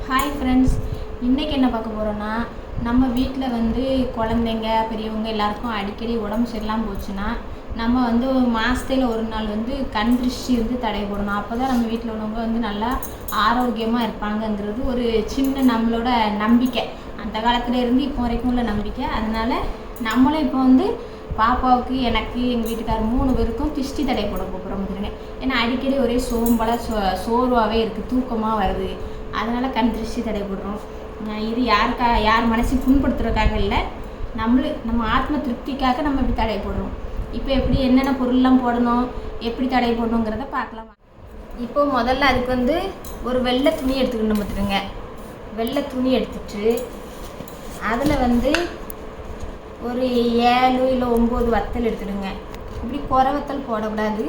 Hi friends, இன்றைக்கி என்ன பார்க்க போகிறோன்னா, நம்ம வீட்டில் வந்து குழந்தைங்க பெரியவங்க எல்லாருக்கும் அடிக்கடி உடம்பு சரியில்லாமல் போச்சுன்னா நம்ம வந்து மாதத்தில் ஒரு நாள் வந்து கண் திருஷ்டி வந்து தடை போடணும். அப்போ தான் நம்ம வீட்டில் உள்ளவங்க வந்து நல்லா ஆரோக்கியமாக இருப்பாங்கங்கிறது ஒரு சின்ன நம்மளோட நம்பிக்கை. அந்த காலத்தில் இருந்து இப்போ வரைக்கும் உள்ள நம்பிக்கை. அதனால் நம்மளும் இப்போ வந்து பாப்பாவுக்கு, எனக்கு, எங்கள் வீட்டுக்காரர் 3 பேருக்கும் திருஷ்டி தடை போட போகிறோம் வந்துருங்க. ஏன்னா அடிக்கடி ஒரே சோர்வாகவே இருக்குது, தூக்கமாக வருது. அதனால் கண் திருஷ்டி தடை போடுறோம். இது யார் மனசையும் புண்படுத்துறதுக்காக இல்லை, நம்ம ஆத்ம திருப்திக்காக நம்ம இப்படி தடை போடுறோம். இப்போ எப்படி என்னென்ன பொருள்லாம் போடணும், எப்படி தடை போடணுங்கிறத பார்க்கலாம். இப்போது முதல்ல அதுக்கு வந்து ஒரு வெள்ளை துணி எடுத்துக்கணும் பார்த்துருங்க. வெள்ளை துணி எடுத்துட்டு அதில் வந்து ஒரு 7 இல்லை 9 வத்தல் எடுத்துடுங்க. இப்படி குறை வத்தல் போடக்கூடாது,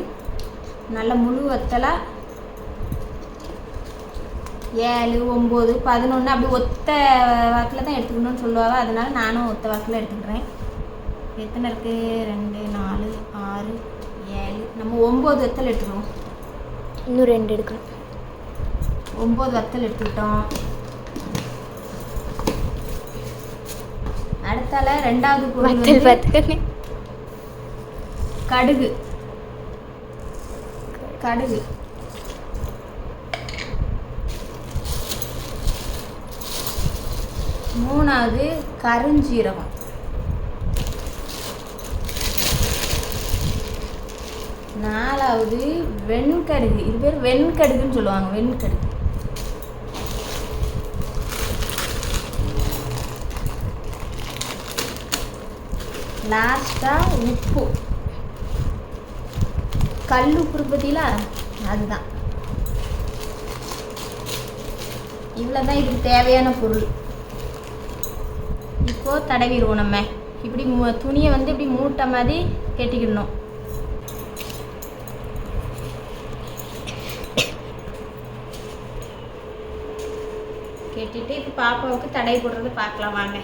நல்ல முழு வத்தலாக 7, 9, 11 அப்படி ஒத்த வாக்கில் தான் எடுத்துக்கணும்னு சொல்லுவாங்க. அதனால் நானும் ஒத்த வாக்கில் எடுத்துக்கிறேன். எத்தனை இருக்குது? 2, 4, 6, 7, நம்ம 9 வத்தல் எடுத்துக்கணும். இன்னும் 2 எடுக்கணும். 9 வத்தல் எடுத்துக்கிட்டோம். அடுத்தால ரெண்டாவது பொருள் கடுகு. மூணாவது கருஞ்சீரகம். நாலாவது வெண்கடுகு. இது பேர் வெண்கடுகுன்னு சொல்லுவாங்க, வெண்கடுகு. லாஸ்டா உப்பு. கல் உப்பு பற்றில அதுதான். இவ்வளோதான் இதுக்கு தேவையான பொருள். இப்போது தடவிடுவோம். நம்ம இப்படி துணியை வந்து இப்படி மூட்டை மாதிரி கட்டிக்கிடணும். கட்டிட்டு இப்போ பாப்பாவுக்கு தடை போடுறது பார்க்கலாம் வாங்க.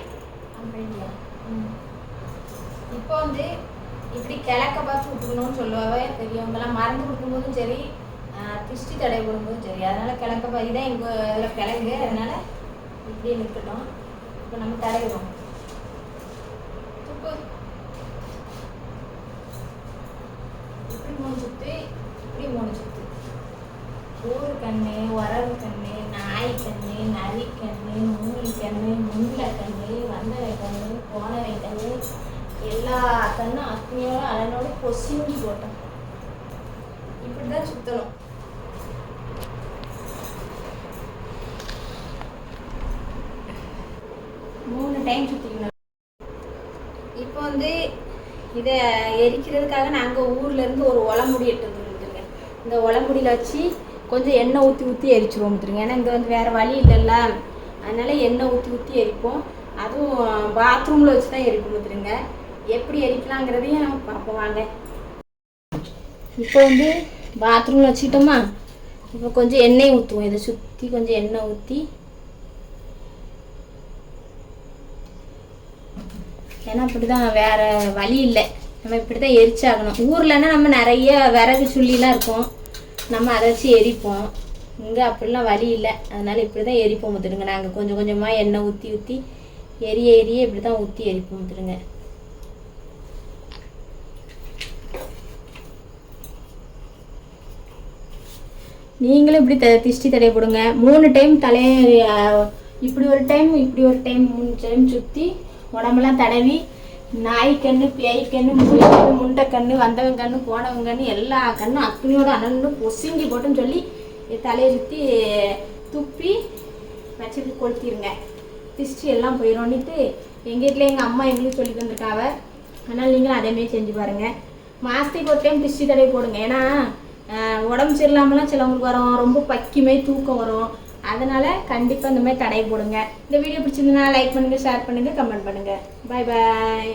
இப்போ வந்து இப்படி கிழக்க பார்த்து விட்டுக்கணும்னு சொல்லுவாங்க பெரியவங்கெல்லாம். மருந்து கொடுக்கும்போதும் சரி, திருஷ்டி தடை போடும்போதும் சரி. அதனால் கிழக்க பார்த்து தான் எங்கள் இதில் கிழங்கு. அதனால் இப்படி நிற்கணும். இப்போ நம்ம தடவிடுவோம். இப்படி 3 சுற்று, இப்படி 3 சுற்று. ஊரு கண்ணு, உறவு கண்ணு, நாய் கண்ணு, நரி கண்ணு, மூலி கண்ணு, முல்லை கண்ணு, வந்தவை கண்ணு, போனவை கண்ணு, எல்லா கண்ணும் அக்னியோட அலனோட பொசிங்கி போட்டோம். இப்படி தான் சுற்றணும். மூணு டைம் சுற்றிக்கணும். இப்போ வந்து இதை எரிக்கிறதுக்காக நாங்கள் ஊர்லேருந்து ஒரு ஒலமுடி எடுத்து வந்துருங்க. இந்த ஒலமுடியில் வச்சு கொஞ்சம் எண்ணெய் ஊற்றி எரிச்சிருவோம் வந்துருங்க. ஏன்னா இங்கே வந்து வேறு வழி இல்லைல்ல, அதனால் எண்ணெய் ஊற்றி எரிப்போம். அதுவும் பாத்ரூமில் வச்சு தான் எரிப்போம் வந்துருங்க. எப்படி எரிக்கலாங்கிறதையும் நம்ம பார்ப்போம் வாங்க. இப்போ வந்து பாத்ரூமில் வச்சுக்கிட்டோமா, இப்போ கொஞ்சம் எண்ணெய் ஊற்றுவோம். இதை சுற்றி கொஞ்சம் எண்ணெய் ஊற்றி, ஏன்னா அப்படி தான், வேறு வழி இல்லை, நம்ம இப்படி தான் எரிச்சாகணும். ஊர்லன்னா நம்ம நிறைய விறகு சுள்ளிலாம் இருக்கும், நம்ம அதை வச்சு எரிப்போம். இங்கே அப்படிலாம் வழி இல்லை, அதனால் இப்படி தான் எரிப்போம் வந்துடுங்க. நாங்கள் கொஞ்சம் கொஞ்சமாக எண்ணெய் ஊற்றி எரிய இப்படி தான் ஊற்றி எரிப்போம் வந்துடுங்க. நீங்களும் இப்படி திருஷ்டி தடை போடுங்க. 3 டைம் இப்படி ஒரு டைம் 3 டைம் சுற்றி உடம்பெல்லாம் தடவி, நாய்க்கண்ணு, பேய்க்கண்ணு, மூளைக்கண்ணு, முண்டைக்கண்ணு, வந்தவங்க கண்ணு, போனவங்க கண்ணு, எல்லா கண்ணும் அக்னியோட அனல்னு பொசிங்கி போட்டுன்னு சொல்லி தலையை சுற்றி துப்பி வச்சுட்டு கொளுத்திடுங்க. திருஷ்டி எல்லாம் போயிடும்னுட்டு எங்கள் வீட்டில் எங்கள் அம்மா எங்களுக்கு சொல்லி தந்துட்டாவ. அதனால் நீங்களும் அதேமாரி செஞ்சு பாருங்கள். மாதத்துக்கு ஒரு டைம் திருஷ்டி தடை போடுங்க. ஏன்னா உடம்பு சரியில்லாமலாம் சிலவங்களுக்கு வரும், ரொம்ப பக்கிமே தூக்கம் வரும். அதனால் கண்டிப்பாக இந்த மாதிரி தடை போடுங்க. இந்த வீடியோ பிடிச்சிருந்ததுன்னா லைக் பண்ணுங்கள், ஷேர் பண்ணுங்கள், கமெண்ட் பண்ணுங்கள். பாய் பாய்.